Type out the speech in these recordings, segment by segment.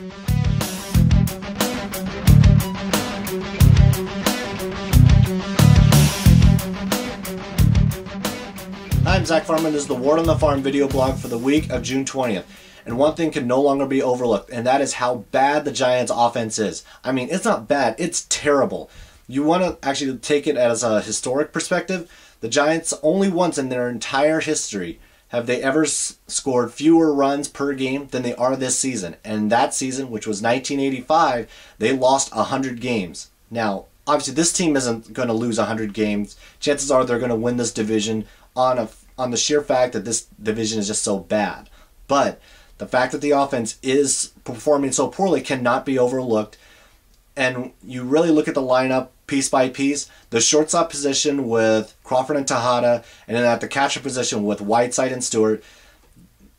I'm Zack Farmer, and this is the Ward on the Farm video blog for the week of June 20th. And one thing can no longer be overlooked, and that is how bad the Giants' offense is. I mean, it's not bad, it's terrible. You want to actually take it as a historic perspective. The Giants, only once in their entire history have they ever scored fewer runs per game than they are this season. And that season, which was 1985, they lost 100 games. Now, obviously this team isn't going to lose 100 games. Chances are they're going to win this division on the sheer fact that this division is just so bad. But the fact that the offense is performing so poorly cannot be overlooked. And you really look at the lineup piece by piece. The shortstop position with Crawford and Tejada, and then at the catcher position with Whiteside and Stewart,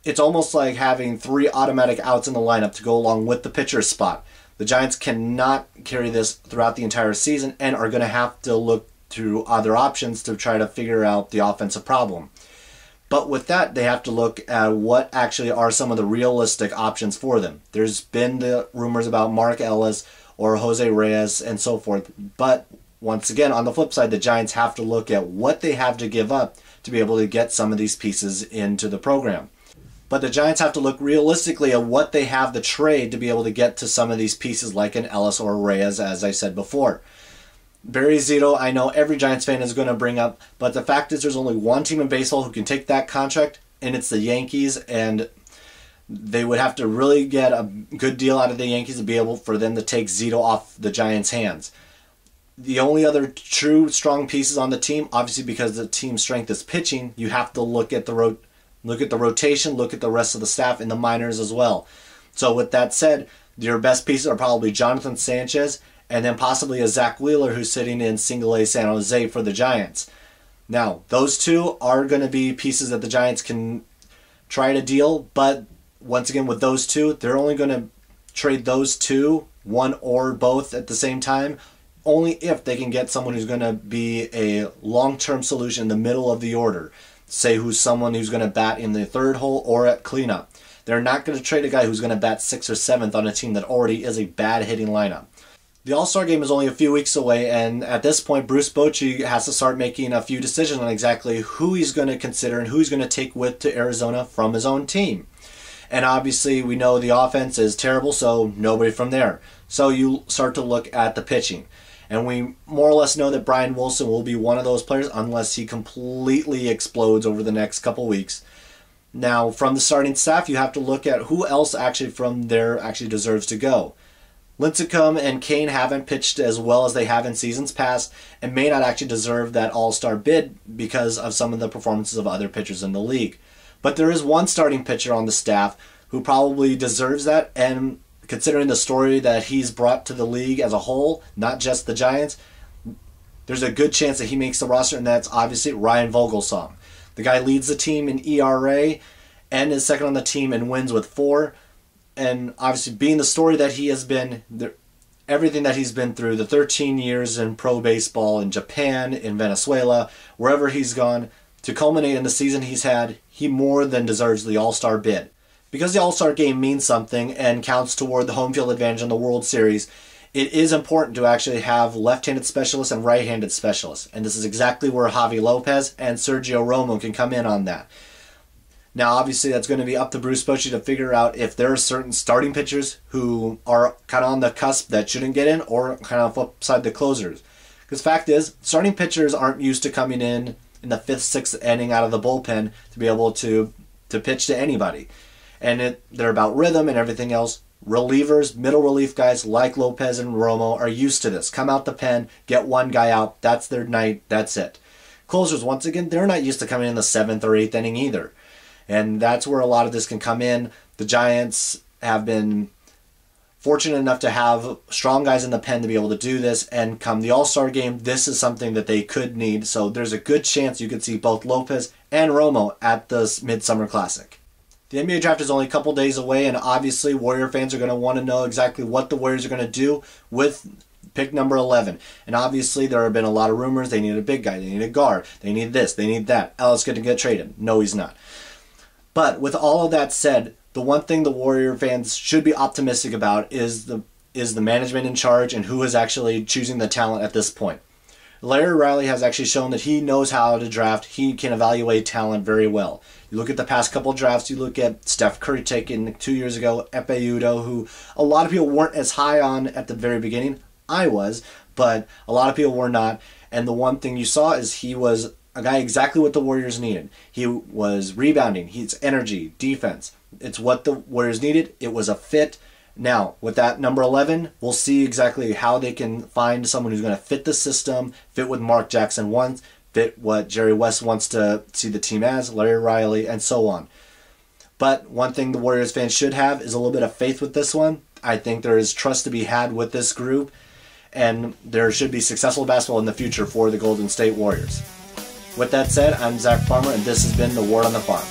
it's almost like having 3 automatic outs in the lineup to go along with the pitcher's spot. The Giants cannot carry this throughout the entire season and are going to have to look through other options to try to figure out the offensive problem. But with that, they have to look at what actually are some of the realistic options for them. There's been the rumors about Mark Ellis or Jose Reyes and so forth. But once again, on the flip side, the Giants have to look at what they have to give up to be able to get some of these pieces into the program. But the Giants have to look realistically at what they have to trade to be able to get to some of these pieces like an Ellis or Reyes, as I said before. Barry Zito, I know every Giants fan is going to bring up, but the fact is there's only one team in baseball who can take that contract, and it's the Yankees, and they would have to really get a good deal out of the Yankees to be able for them to take Zito off the Giants' hands. The only other true strong pieces on the team, obviously because the team's strength is pitching, you have to look at the rotation, look at the rest of the staff in the minors as well. So with that said, your best pieces are probably Jonathan Sanchez, and then possibly a Zack Wheeler who's sitting in single A San Jose for the Giants. Now, those two are going to be pieces that the Giants can try to deal, but once again, with those two, they're only going to trade those two, one or both at the same time, only if they can get someone who's going to be a long-term solution in the middle of the order. Say someone who's going to bat in the third hole or at cleanup. They're not going to trade a guy who's going to bat 6th or 7th on a team that already is a bad hitting lineup. The All-Star game is only a few weeks away, and at this point, Bruce Bochy has to start making a few decisions on exactly who he's going to consider and who he's going to take with to Arizona from his own team. And obviously, we know the offense is terrible, so nobody from there. So you start to look at the pitching. And we more or less know that Brian Wilson will be one of those players unless he completely explodes over the next couple weeks. Now, from the starting staff, you have to look at who else actually from there actually deserves to go. Lincecum and Kane haven't pitched as well as they have in seasons past and may not actually deserve that all-star bid because of some of the performances of other pitchers in the league. But there is one starting pitcher on the staff who probably deserves that, and considering the story that he's brought to the league as a whole, not just the Giants, there's a good chance that he makes the roster, and that's obviously Ryan Vogelsong. The guy leads the team in ERA and is second on the team in wins with 4. And obviously being the story that he has been, everything that he's been through, the 13 years in pro baseball in Japan, in Venezuela, wherever he's gone, to culminate in the season he's had, he more than deserves the All-Star bid. Because the All-Star game means something and counts toward the home field advantage in the World Series, it is important to actually have left-handed specialists and right-handed specialists. And this is exactly where Javi Lopez and Sergio Romo can come in on that. Now, obviously, that's going to be up to Bruce Bochy to figure out if there are certain starting pitchers who are kind of on the cusp that shouldn't get in, or kind of upside the closers. Because fact is, starting pitchers aren't used to coming in the 5th, 6th inning out of the bullpen to be able to pitch to anybody. And they're about rhythm and everything else. Relievers, middle relief guys like Lopez and Romo are used to this. Come out the pen, get one guy out, that's their night, that's it. Closers, once again, they're not used to coming in the 7th or 8th inning either. And that's where a lot of this can come in. The Giants have been fortunate enough to have strong guys in the pen to be able to do this, and come the All-Star game, this is something that they could need. So there's a good chance you could see both Lopez and Romo at the Midsummer Classic. The NBA draft is only a couple days away, and obviously Warrior fans are going to want to know exactly what the Warriors are going to do with pick number 11. And obviously there have been a lot of rumors. They need a big guy, they need a guard, they need this, they need that. Ellis going to get traded. No, he's not. But with all of that said, the one thing the Warrior fans should be optimistic about is the management in charge and who is actually choosing the talent at this point. Larry Riley has actually shown that he knows how to draft. He can evaluate talent very well. You look at the past couple drafts, you look at Steph Curry taken 2 years ago, Epe Udoh, who a lot of people weren't as high on at the very beginning. I was, but a lot of people were not. And the one thing you saw is he was a guy exactly what the Warriors needed. He was rebounding, he's energy, defense. It's what the Warriors needed. It was a fit. Now, with that number 11, we'll see exactly how they can find someone who's going to fit the system, fit what Mark Jackson wants, fit what Jerry West wants to see the team as, Larry Riley, and so on. But one thing the Warriors fans should have is a little bit of faith with this one. I think there is trust to be had with this group, and there should be successful basketball in the future for the Golden State Warriors. With that said, I'm Zack Farmer, and this has been The Word on the Farm.